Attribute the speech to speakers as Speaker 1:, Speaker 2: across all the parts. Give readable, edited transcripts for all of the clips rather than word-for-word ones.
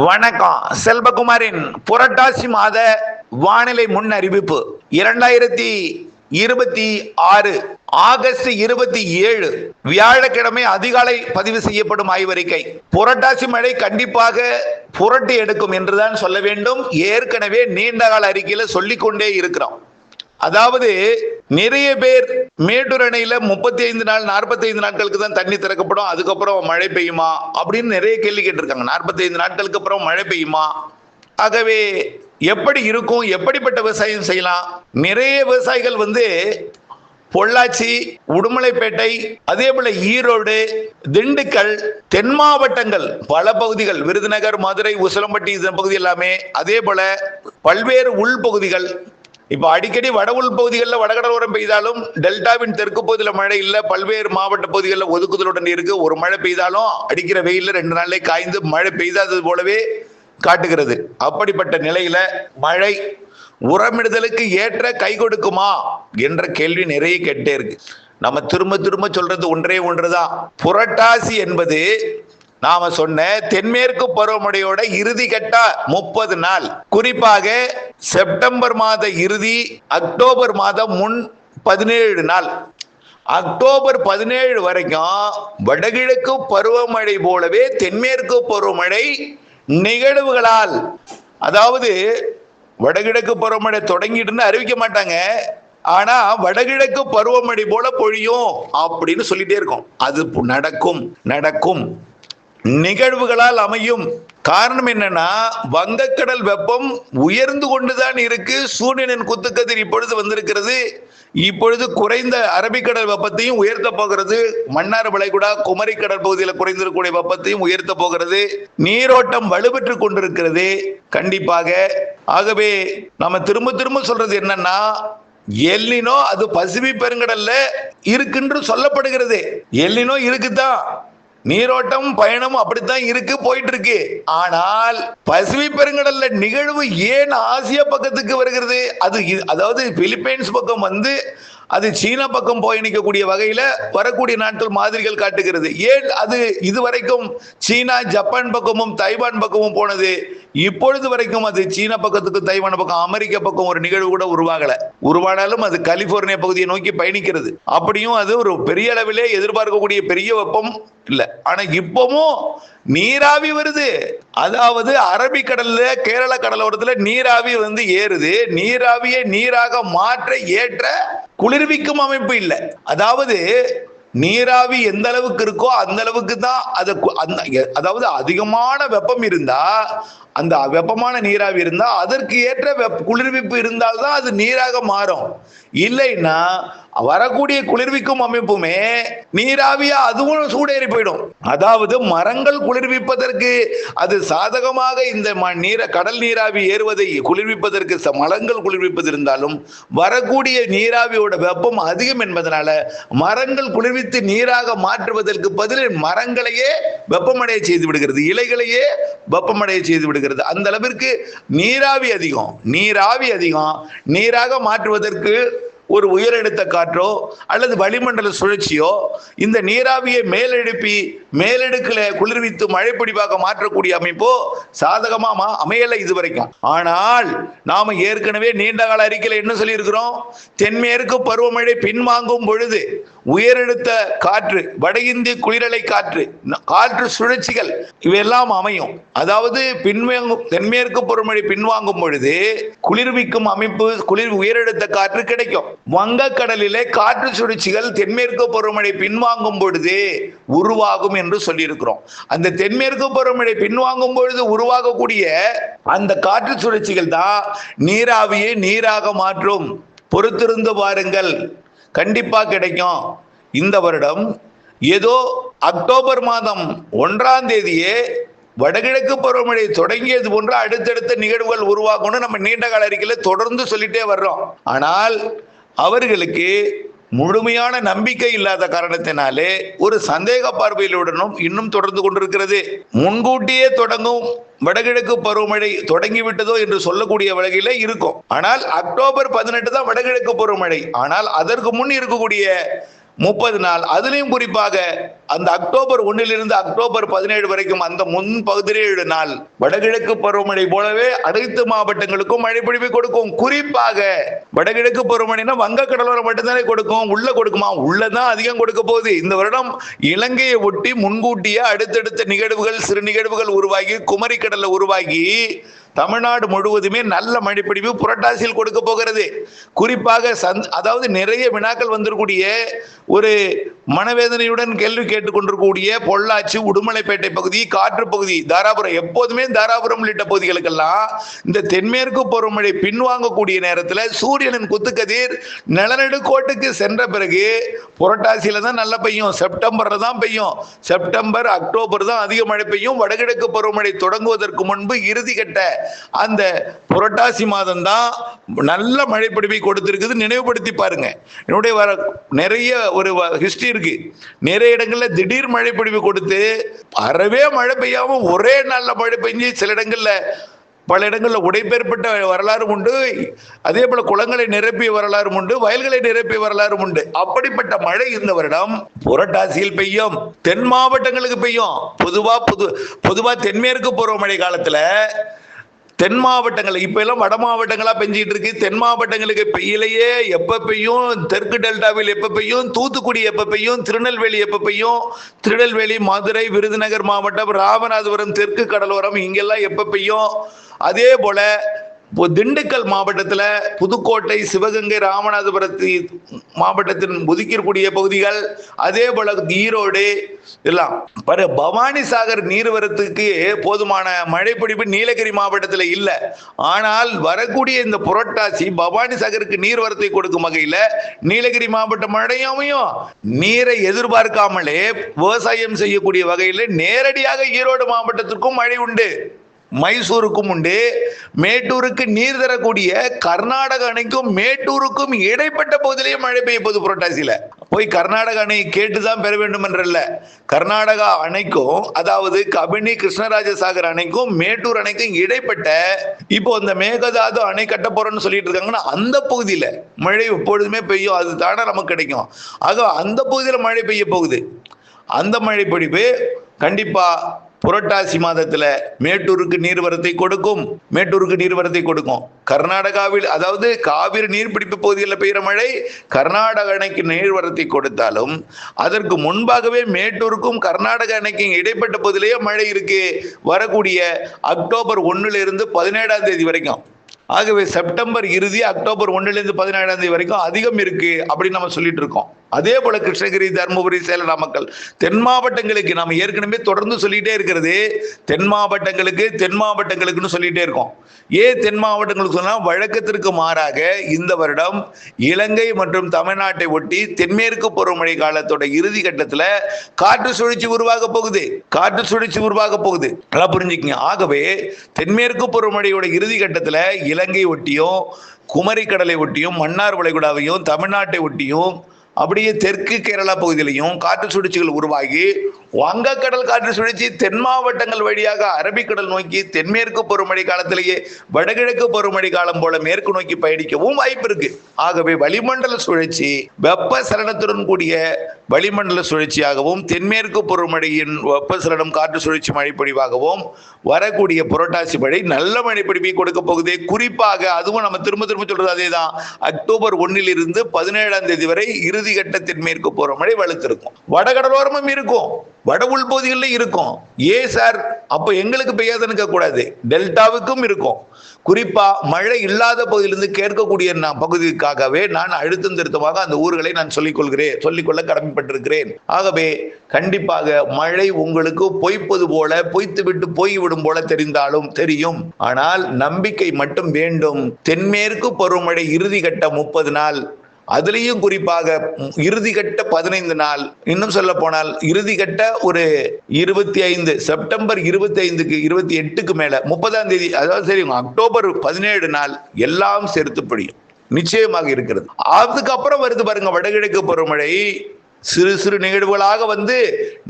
Speaker 1: வணக்கம். செல்வகுமாரின் புரட்டாசி மாத வானிலை முன் அறிவிப்பு 2026 ஆகஸ்ட் 27 வியாழக்கிழமை அதிகாலை பதிவு செய்யப்படும் ஆய்வறிக்கை. புரட்டாசி மழை கண்டிப்பாக புரட்டி எடுக்கும் என்றுதான் சொல்ல வேண்டும். ஏற்கனவே நீண்டகால அறிக்கையில சொல்லிக்கொண்டே இருக்கிறோம். அதாவது நிறைய பேர் மேட்டூர் அணையில 35 நாள் 45 நாட்களுக்கு தான் தண்ணி திறக்கப்படும், அதுக்கப்புறம் மழை பெய்யுமா அப்படின்னு நிறைய கேள்வி கேட்டிருக்காங்க. 45 நாட்களுக்கு அப்புறம் மழை பெய்யுமா, ஆகவே எப்படி இருக்கும், எப்படிப்பட்ட விவசாயம் செய்யலாம்? நிறைய விவசாயிகள் பொள்ளாச்சி, உடுமலைப்பேட்டை, அதே போல ஈரோடு, திண்டுக்கல், தென் மாவட்டங்கள் பல பகுதிகள், விருதுநகர், மதுரை, உசிலம்பட்டி இந்த பகுதி எல்லாமே, அதே போல பல்வேறு உள்பகுதிகள். இப்ப அடிக்கடி வட உள் பகுதிகளில் வடகடலோரம் பெய்தாலும் டெல்டாவின் தெற்கு பகுதியில் மழை இல்லை. பல்வேறு மாவட்ட பகுதிகளில் ஒதுக்குதலுடன் இருக்கு. ஒரு மழை பெய்தாலும் அடிக்கிற வெயில 2 நாள்ல காய்ந்து மழை பெய்தாதது போலவே காட்டுகிறது. அப்படிப்பட்ட நிலையில மழை உரமிடுதலுக்கு ஏற்ற கை கொடுக்குமா என்ற கேள்வி நிறைய கேட்டே இருக்கு. நம்ம திரும்ப திரும்ப சொல்றது ஒன்றே ஒன்றுதான். புரட்டாசி என்பது நாம சொன்ன தென்மேற்கு பருவமழையோட இறுதி கட்ட 30 நாள், குறிப்பாக செப்டம்பர் மாத இறுதி, அக்டோபர் மாதம் முன் 17 நாள். அக்டோபர் 17 வரைக்கும் வடகிழக்கு பருவமழை போலவே தென்மேற்கு பருவமழை நிகழ்வுகளால், அதாவது வடகிழக்கு பருவமழை தொடங்கிட்டுன்னு அறிவிக்க மாட்டாங்க, ஆனா வடகிழக்கு பருவமழை போல பொழியும் அப்படின்னு சொல்லிட்டே இருக்கோம். அது நடக்கும் நிகழ்வுகளால் அமையும். காரணம் என்னன்னா, வங்கக்கடல் வெப்பம் உயர்ந்து கொண்டுதான் இருக்கு. சூரியனின் குத்துக்கதிர் இப்பொழுது வந்திருக்கிறது. இப்பொழுது குறைந்த அரபிக்கடல் வெப்பத்தையும் உயர்த்த போகிறது. மன்னார் வளைகுடா, குமரி கடல் பகுதியில் குறைந்திருக்கக்கூடிய வெப்பத்தையும் உயர்த்த போகிறது. நீரோட்டம் வலுப்பெற்று கொண்டிருக்கிறது கண்டிப்பாக. ஆகவே நம்ம திரும்ப திரும்ப சொல்றது என்னன்னா, எல்னினோ அது பசிபிக் பெருங்கடல்ல இருக்குன்னு சொல்லப்படுகிறது. எல்னினோ இருக்குதான், நீரோட்டம் பயணம் அப்படித்தான் இருக்கு, போயிட்டு இருக்கு. ஆனால் பசிபிக் பெருங்கடல்ல நிகழ்வு ஏன் ஆசியா பக்கத்துக்கு வருகிறது? அதாவது பிலிப்பைன்ஸ் பக்கம் அது சீனா பக்கம் போய் நிற்கக்கூடிய வகையில வரக்கூடிய நாட்கள் மாதிரிகள் காட்டுகிறது. ஏன் அது இதுவரைக்கும் சீனா, ஜப்பான் பக்கமும் தைவான் பக்கமும் போனது, இப்பொழுது வரைக்கும் அது சீனா பக்கத்துக்கு, தைவான் பக்கம், அமெரிக்கா பக்கம் ஒரு நிகழ்வு கூட உருவானாலும் அது கலிபோர்னியா பகுதியை நோக்கி பயணிக்கிறது. அப்படியும் அது ஒரு பெரிய அளவிலே எதிர்பார்க்கக்கூடிய பெரிய வெப்பம் இல்ல. ஆனா இப்பவும் நீராவி வருது. அதாவது அரபிக்கடல்ல, கேரள கடலோரத்துல நீராவி ஏறுது. நீராவியை நீராக மாற்ற ஏற்ற குளிர்விக்கும் அமைப்பு இல்லை. அதாவது நீராவி எந்த அளவுக்கு இருக்கோ அந்த அளவுக்கு தான் அதாவது அதிகமான வெப்பம் இருந்தா, அந்த வெப்பமான நீராவி இருந்தா அதற்கு ஏற்ற குளிர்விப்பு இருந்தால்தான் அது நீராக மாறும். இல்லைன்னா வரக்கூடிய குளிர்விக்கும் அமைப்புமே நீராவியா அதுவும் சூடேறி போயிடும். அதாவது மரங்கள் குளிர்விப்பதற்கு அது சாதகமாக இந்த கடல் நீராவி ஏறுவதை குளிர்விப்பதற்கு மரங்கள் குளிர்விப்பது இருந்தாலும் வரக்கூடிய நீராவியோட வெப்பம் அதிகம் என்பதனால மரங்கள் குளிர்வித்து நீராக மாற்றுவதற்கு பதில் மரங்களையே வெப்பமடைய செய்து விடுகிறது, இலைகளையே வெப்பமடைய செய்து விடுகிறது. அந்த அளவிற்கு நீராவி அதிகம். நீராக மாற்றுவதற்கு ஒரு உயரழுத்த காற்றோ அல்லது வளிமண்டல சுழற்சியோ இந்த நீராவியை மேலெழுப்பி மேலெடுக்கல குளிர்வித்து மழைப்பிடிப்பாக மாற்றக்கூடிய அமைப்போ சாதகமா அமையல இதுவரைக்கும். ஆனால் நாம ஏற்கனவே நீண்ட கால அறிக்கையில என்ன சொல்லி இருக்கிறோம்? தென்மேற்கு பருவமழை பின்வாங்கும் பொழுது உயரழுத்த காற்று, வட இந்திய குளிரலை காற்று சுழற்சிகள் இவையெல்லாம் அமையும். அதாவது தென்மேற்கு பருவமழை பின்வாங்கும் பொழுது குளிர்விக்கும் அமைப்பு, உயரழுத்த காற்று கிடைக்கும். வங்கக்கடலிலே காற்று சுழற்சிகள் தென்மேற்கு பருவமழை பின்வாங்கும் பொழுது உருவாகும் என்று சொல்லியிருக்கிறோம். அந்த தென்மேற்கு பருவமழை பின்வாங்கும் பொழுது உருவாகக்கூடிய அந்த காற்று சுழற்சிகள் தான் நீராவியை நீராக மாற்றும். பொறுத்திருந்து பாருங்கள், கண்டிப்பா கிடைக்கும். இந்த வருடம் ஏதோ அக்டோபர் மாதம் 1ஆம் தேதியே வடகிழக்கு பருவமழை தொடங்கியது போன்ற அடுத்தடுத்த நிகழ்வுகள் உருவாகும்னு நம்ம நீண்ட கால அறிக்கையில தொடர்ந்து சொல்லிட்டே வர்றோம். ஆனால் அவர்களுக்கு முழுமையான நம்பிக்கை இல்லாத காரணத்தினாலே ஒரு சந்தேக பார்வையிலுடனும் இன்னும் தொடர்ந்து கொண்டிருக்கிறது. முன்கூட்டியே தொடங்கும் வடகிழக்கு பருவமழை தொடங்கிவிட்டதோ என்று சொல்லக்கூடிய வகையில இருக்கும். ஆனால் அக்டோபர் 18 தான் வடகிழக்கு பருவமழை. ஆனால் அதற்கு முன் இருக்கக்கூடிய 30 நாள். அதுலயும் குறிப்பாக அந்த அக்டோபர் 1 அக்டோபர் 17 வரைக்கும் அந்த முன் 17 நாள் வடகிழக்கு பருவமழை போலவே அனைத்து மாவட்டங்களுக்கும் மழை பொழிவை கொடுக்கும். குறிப்பாக வடகிழக்கு பருவமழைனா வங்க கடலோரம் மட்டும்தானே கொடுக்கும், உள்ள கொடுக்குமா? உள்ளதான் அதிகம் கொடுக்க போகுது. இந்த வருடம் இலங்கையை ஒட்டி முன்கூட்டியே அடுத்தடுத்த நிகழ்வுகள், சிறு நிகழ்வுகள் உருவாகி குமரி கடல்ல உருவாகி தமிழ்நாடு முழுவதுமே நல்ல மழைப்பொழிவு புரட்டாசியில் கொடுக்க போகிறது. குறிப்பாக அதாவது நிறைய வினாக்கள் வந்திருக்கூடிய ஒரு மனவேதனையுடன் கேள்வி கேட்டுக்கொண்டிருக்கக்கூடிய பொள்ளாச்சி, உடுமலைப்பேட்டை பகுதி, காற்று பகுதி, தாராபுரம், எப்போதுமே தாராபுரம் உள்ளிட்ட பகுதிகளுக்கெல்லாம் இந்த தென்மேற்கு பருவமழை பின்வாங்கக்கூடிய நேரத்தில் சூரியனின் குத்துக்கதிர் நிலநடுக்கோட்டுக்கு சென்ற பிறகு புரட்டாசியில தான் நல்ல பெய்யும், செப்டம்பர்ல தான் பெய்யும். செப்டம்பர் அக்டோபர் தான் அதிக மழை பெய்யும். வடகிழக்கு பருவமழை தொடங்குவதற்கு முன்பு இறுதி கட்ட அந்த புரட்டாசி மாதம் தான் நல்ல மழை பொழிவை கொடுத்திருக்குது. நினைவுபடுத்தி பாருங்க. என்னுடைய நிறைய ஒரு ஹிஸ்டரி இருக்கு. நிறைய இடங்கள்ல திடீர் மழை பொழிவு கொடுத்து அறவே மழை பெய்யாம ஒரே நாள்ல மழை பெஞ்சு சில இடங்கள்ல பல இடங்களில் உடைபெறப்பட்ட வரலாறு உண்டு. அதே போல குளங்களை நிரப்பிய வரலாறு உண்டு, வயல்களை நிரப்பிய வரலாறு உண்டு. அப்படிப்பட்ட மழை இந்த வருடம் புரட்டாசியில் பெய்யும், தென் மாவட்டங்களுக்கு பெய்யும். பொதுவா தென்மேற்கு பருவமழை காலத்துல தென் மாவட்டங்கள் இப்ப எல்லாம் வட மாவட்டங்களா பெஞ்சிட்டு இருக்கு. தென் மாவட்டங்களுக்கு பெய்யலையே. எப்ப பெய்யும்? தெற்கு டெல்டாவில் எப்ப பெய்யும்? தூத்துக்குடி எப்ப பெய்யும்? திருநெல்வேலி எப்ப பெய்யும்? திருநெல்வேலி, மதுரை, விருதுநகர் மாவட்டம், ராமநாதபுரம், தெற்கு கடலோரம் இங்கெல்லாம் எப்ப பெய்யும்? அதே போல திண்டுக்கல் மாவட்டத்தில் புதுக்கோட்டை, சிவகங்கை, ராமநாதபுரத்தின் மாவட்டத்தின் ஒதுக்கக்கூடிய பகுதிகள், அதே போல ஈரோடு எல்லாம் பவானி சாகர் நீர்வரத்துக்கு போதுமான மழை பொழிவு நீலகிரி மாவட்டத்தில் இல்லை. ஆனால் வரக்கூடிய இந்த புரட்டாசி பவானி சாகருக்கு நீர்வரத்தை கொடுக்கும் வகையில் நீலகிரி மாவட்ட மழையாமையும் நீரை எதிர்பார்க்காமலே விவசாயம் செய்யக்கூடிய வகையில் நேரடியாக ஈரோடு மாவட்டத்திற்கும் மழை உண்டு, மைசூருக்கும் உண்டு. மேட்டூருக்கு நீர் தரக்கூடிய கர்நாடக அணைக்கும் மேட்டூருக்கும் இடைப்பட்ட பகுதியிலேயே மழை பெய்ய போது புரட்டாசியில. போய் கர்நாடக அணையை கேட்டுதான் பெற வேண்டும் என்றல்ல, கர்நாடகா அணைக்கும், அதாவது கபினி கிருஷ்ணராஜசாகர் அணைக்கும் மேட்டூர் அணைக்கும் இடைப்பட்ட இப்போ இந்த மேகதாது அணை கட்ட போறோம்னு சொல்லிட்டு இருக்காங்கன்னா அந்த பகுதியில மழை எப்பொழுதுமே பெய்யும். அது தானே நமக்கு கிடைக்கும். ஆக அந்த பகுதியில மழை பெய்ய போகுது. அந்த மழை பொழிவு கண்டிப்பா புரட்டாசி மாதத்துல மேட்டூருக்கு நீர்வரத்தை கொடுக்கும். கர்நாடகாவில், அதாவது காவிரி நீர்பிடிப்பு பகுதிகளில் பெய்கிற மழை கர்நாடக அணைக்கு நீர்வரத்தை கொடுத்தாலும் அதற்கு முன்பாகவே மேட்டூருக்கும் கர்நாடக அணைக்கும் இடைப்பட்ட பகுதியிலேயே மழை இருக்கு. வரக்கூடிய அக்டோபர் 1 17 வரைக்கும். ஆகவே செப்டம்பர் இறுதி அக்டோபர் 1 வரைக்கும் அதிகம் இருக்கு அப்படின்னு நம்ம சொல்லிட்டு இருக்கோம். அதே போல கிருஷ்ணகிரி, தருமபுரி, சேலம், நாமக்கல் தென் மாவட்டங்களுக்கு நாம் ஏற்கனவே தொடர்ந்து சொல்லிட்டே இருக்கிறது. தென் மாவட்டங்களுக்குன்னு சொல்லிட்டே இருக்கோம். ஏன் தென் மாவட்டங்களுக்கு சொன்னா, வழக்கத்திற்கு மாறாக இந்த வருடம் இலங்கை மற்றும் தமிழ்நாட்டை ஒட்டி தென்மேற்கு பருவமழை காலத்தோட இறுதி கட்டத்துல காற்று சுழற்சி உருவாக போகுது. நல்லா புரிஞ்சுக்கங்க. ஆகவே தென்மேற்கு பருவமழையோட இறுதி கட்டத்துல இலங்கை ஒட்டியும், குமரி கடலை ஒட்டியும், மன்னார் வளைகுடாவையும், தமிழ்நாட்டை ஒட்டியும், அப்படியே தெற்கு கேரளா பகுதியிலையும் காற்று சுழற்சிகள் உருவாகி வங்கக்கடல் காற்று சுழற்சி தென் மாவட்டங்கள் வழியாக அரபிக்கடல் நோக்கி தென்மேற்கு பருவமழை காலத்திலேயே வடகிழக்கு பருவமழை காலம் போல மேற்கு நோக்கி பயணிக்கவும் வாய்ப்பு இருக்கு. ஆகவே வளிமண்டல சுழற்சி வெப்ப சலனத்துடன் கூடிய வளிமண்டல சுழற்சியாகவும் தென்மேற்கு பருவமழையின் வெப்பசலனம் காற்று சுழற்சி மழைப்பொழிவாகவும் வரக்கூடிய புரட்டாசி மழை நல்ல மழைப்பொழிவை கொடுக்க போகுது. குறிப்பாக அதுவும் நம்ம திரும்ப சொல்றது அதேதான். அக்டோபர் 1 17 வரை இறுதி கட்ட தென்மேற்கு பருவமழை வலுத்திருக்கும். வடகடலோரமும் இருக்கும், வட உள்பகுதிகளில் இருக்கும். சார் அப்ப எங்களுக்கு பெய்யாதுன்னு கூடாது, டெல்டாவுக்கும் இருக்கும். குறிப்பா மழை இல்லாத பகுதியிலிருந்து கேட்கக்கூடிய பகுதிக்காகவே நான் அழுத்தம் திருத்தமாக அந்த ஊர்களை நான் சொல்லிக்கொள்ள கடமைப்பட்டிருக்கிறேன். ஆகவே கண்டிப்பாக மழை உங்களுக்கு பொய்ப்பது போல, பொய்த்து விட்டு போய்விடும் போல தெரியும். ஆனால் நம்பிக்கை மட்டும் வேண்டும். தென்மேற்கு பருவமழை இறுதி கட்ட 30 நாள், அதுலேயும் குறிப்பாக இறுதிக்கட்ட 15 நாள், இன்னும் சொல்ல போனால் இறுதிக்கட்ட ஒரு 25 செப்டம்பர் 25க்கு 28க்கு மேல 30ஆம் தேதி, அதாவது சரி அக்டோபர் 17 நாள் எல்லாம் சேர்த்து படியும் நிச்சயமாக இருக்கிறது. அதுக்கப்புறம் வருது பாருங்க வடகிழக்கு பருவமழை. சிறு சிறு நிகழ்வுகளாக வந்து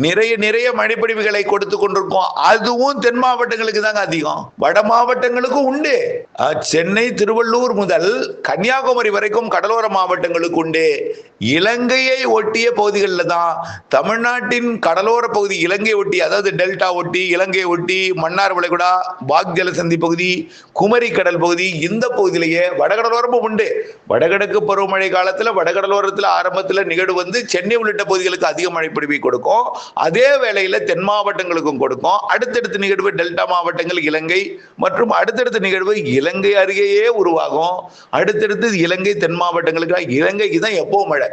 Speaker 1: நிறைய நிறைய மழைப்பொழிவுகளை கொடுத்து கொண்டிருக்கோம். அதுவும் தென் மாவட்டங்களுக்கு தாங்க அதிகம், வட மாவட்டங்களுக்கும் உண்டு. சென்னை திருவள்ளூர் முதல் கன்னியாகுமரி வரைக்கும் கடலோர மாவட்டங்களுக்கு உண்டு. இலங்கையை ஒட்டிய பகுதிகளில் தான் தமிழ்நாட்டின் கடலோர பகுதி, இலங்கை ஒட்டி, அதாவது டெல்டா ஒட்டி, இலங்கை ஒட்டி, மன்னார் வளைகுடா, பாக் ஜலசந்தி பகுதி, குமரி கடல் பகுதி, இந்த பகுதியிலேயே வடகடலோரமும் உண்டு. வடகிழக்கு பருவமழை காலத்தில் வடகடலோரத்தில் ஆரம்பத்தில் நிகழ்வு வந்து சென்னை உள்ளிட்ட பகுதிகளுக்கு அதிக மழை பொழிவை கொடுக்கும். அதே வேளையில தென் மாவட்டங்களுக்கும் கொடுக்கும். அடுத்தடுத்த நிகழ்வு டெல்டா மாவட்டங்கள், இலங்கை மற்றும் அடுத்தடுத்த நிகழ்வு இலங்கை அருகேயே உருவாகும். அடுத்தடுத்து இலங்கை தென் மாவட்டங்களுக்கு, இலங்கைக்கு தான் எப்போ மழை,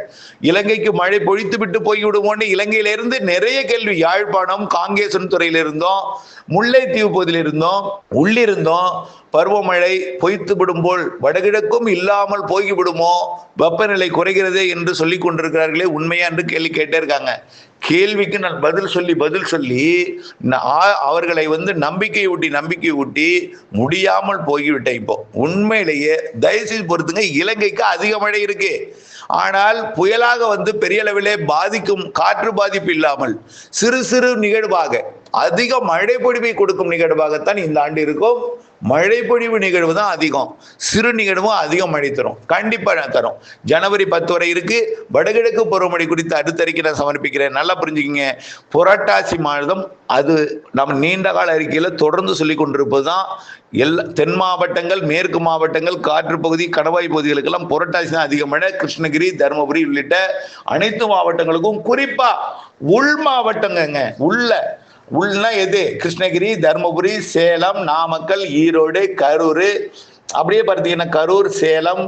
Speaker 1: இலங்கைக்கு மழை பொழித்து விட்டு போய்விடுமோன்னு இலங்கையிலிருந்து நிறைய கேள்வி. யாழ்ப்பாணம் காங்கேசன் துறையில இருந்தோம், முல்லைத்தீவு பகுதியில் இருந்தோம், உள்ளிருந்தோம். பருவமழை பொய்த்து விடும் போல் வடகிழக்கும் இல்லாமல் போய்விடுமோ, வெப்பநிலை குறைகிறதே என்று சொல்லிக் கொண்டிருக்கிறார்களே, உண்மையா என்று கேள்வி கேட்டே இருக்காங்க. கேள்விக்கு நான் பதில் சொல்லி அவர்களை வந்து நம்பிக்கை ஊட்டி முடியாமல் போய்விட்டேன். இப்போ உண்மையிலேயே தயவுசெய்து பொறுத்துங்க, இலங்கைக்கு அதிக மழை இருக்கு. ஆனால் புயலாக வந்து பெரிய அளவிலே பாதிக்கும் காற்று பாதிப்பு இல்லாமல் சிறு சிறு நிகழ்வாக அதிக மழை பொழிவை கொடுக்கும் நிகழ்வாகத்தான் இந்த ஆண்டு இருக்கும். மழை பொழிவு நிகழ்வு தான் அதிகம், சிறு நிகழ்வும் அதிகம் மழை தரும், கண்டிப்பா தரும். ஜனவரி 10 வரை இருக்கு. வடகிழக்கு பருவமழை குறித்து அடுத்த அறிக்கை நான் சமர்ப்பிக்கிறேன். நல்லா புரிஞ்சுக்கிங்க. புரட்டாசி மாதம் அது நம்ம நீண்ட கால அறிக்கையில தொடர்ந்து சொல்லி கொண்டிருப்பதுதான். எல்லா தென் மாவட்டங்கள், மேற்கு மாவட்டங்கள், காற்று பகுதி, கணவாய் பகுதிகளுக்கெல்லாம் புரட்டாசி தான் அதிக மழை. கிருஷ்ணகிரி, தருமபுரி உள்ளிட்ட அனைத்து மாவட்டங்களுக்கும், குறிப்பா உள் மாவட்டங்க, உள்னா எது? கிருஷ்ணகிரி, தருமபுரி, சேலம், நாமக்கல், ஈரோடு, கரூர், அப்படியே பார்த்தீங்கன்னா கரூர், சேலம்,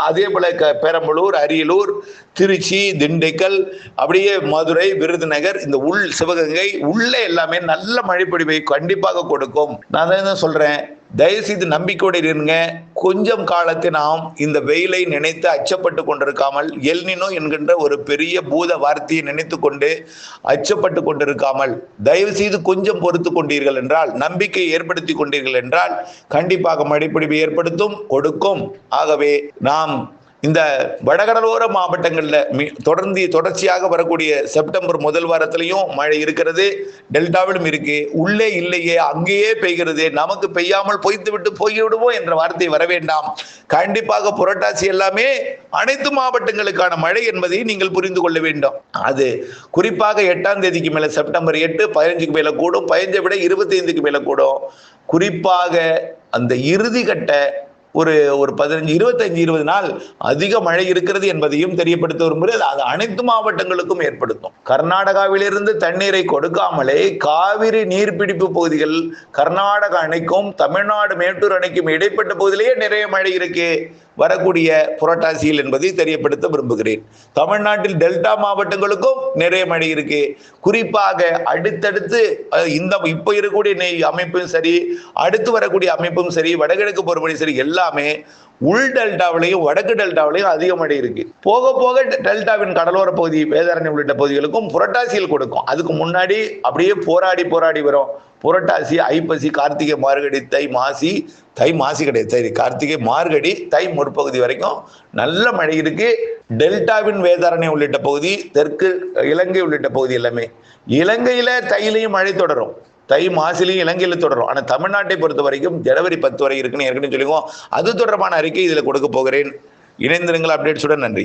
Speaker 1: அதே போல பெரம்பலூர், அரியலூர், திருச்சி, திண்டுக்கல், அப்படியே மதுரை, விருதுநகர், இந்த உள் சிவகங்கை உள்ள எல்லாமே நல்ல மழைப்பொழிவை கண்டிப்பாக கொடுக்கும். நான் தான் சொல்றேன், தயவுசெய்து நம்பிக்கையோடு இருங்க. கொஞ்சம் காலத்தை நாம் இந்த வெயிலை நினைத்து அச்சப்பட்டு கொண்டிருக்காமல், எல்னினோ என்கின்ற ஒரு பெரிய பூத வார்த்தையை நினைத்து கொண்டு அச்சப்பட்டு கொண்டிருக்காமல், தயவு செய்து கொஞ்சம் பொறுத்து கொண்டீர்கள் என்றால், நம்பிக்கையை ஏற்படுத்தி கொண்டீர்கள் என்றால் கண்டிப்பாக மழைப்பொழிவை ஏற்படுத்தும், கொடுக்கும். ஆகவே நாம் இந்த வடகடலோர மாவட்டங்கள்ல தொடர்ச்சியாக வரக்கூடிய செப்டம்பர் முதல் வாரத்திலையும் மழை இருக்கிறது. டெல்டாவிலும் இருக்கு. உள்ளே இல்லையே, அங்கேயே பெய்கிறது, நமக்கு பெய்யாமல் பொய்த்து விட்டு போய்விடுவோம் என்ற வார்த்தை வர வேண்டாம். கண்டிப்பாக புரட்டாசி எல்லாமே அனைத்து மாவட்டங்களுக்கான மழை என்பதை நீங்கள் புரிந்து கொள்ள வேண்டும். அது குறிப்பாக 8ஆம் தேதிக்கு மேல, செப்டம்பர் 8, 15க்கு மேல கூடும். 15 விட 25க்கு மேல கூடும். குறிப்பாக அந்த இறுதி கட்ட ஒரு 15, 25, 20 நாள் அதிக மழை இருக்கிறது என்பதையும் தெரியப்படுத்த விரும்புகிறது. அது அனைத்து மாவட்டங்களுக்கும் ஏற்படுத்தும். கர்நாடகாவிலிருந்து தண்ணீரை கொடுக்காமலே காவிரி நீர்பிடிப்பு பகுதிகள், கர்நாடக அணைக்கும் தமிழ்நாடு மேட்டூர் அணைக்கும் இடைப்பட்ட பகுதியிலேயே நிறைய மழை இருக்கு வரக்கூடிய புரட்டாசியில் என்பதை தெரியப்படுத்த விரும்புகிறேன். தமிழ்நாட்டில் டெல்டா மாவட்டங்களுக்கும் நிறைய மழை இருக்கு. குறிப்பாக அடுத்தடுத்து இப்ப இருக்கக்கூடிய அமைப்பும் சரி, அடுத்து வரக்கூடிய அமைப்பும் சரி, வடகிழக்கு பருவமழை சரி, எல்லாமே உள் டெல்டாவிலையும் வடக்கு டெல்டாவிலையும் அதிக மழை இருக்கு. போக போக டெல்டாவின் கடலோர பகுதி, வேதாரண்யம் உள்ளிட்ட பகுதிகளுக்கும் புரட்டாசியில் கொடுக்கும். அதுக்கு முன்னாடி அப்படியே போராடி வரும். புரட்டாசி, ஐப்பசி, கார்த்திகை, மார்கழி, தை, மாசி, கிடையாது, சரி, கார்த்திகை, மார்கழி, தை முற்பகுதி வரைக்கும் நல்ல மழை இருக்கு. டெல்டாவின் வேதாரண்யம் உள்ளிட்ட பகுதி, தெற்கு இலங்கை உள்ளிட்ட பகுதி எல்லாமே, இலங்கையில தையிலையும் மழை தொடரும், தை மாசிலையும் இலங்கையில தொடரும். ஆனா தமிழ்நாட்டை பொறுத்த வரைக்கும் ஜனவரி 10 வரை இருக்குன்னு ஏற்கனவே சொல்லிக்குவோம். அது தொடர்பான அறிக்கை இதுல கொடுக்க போகிறேன். இணைந்திருங்கள் அப்டேட்ஸுடன். நன்றி.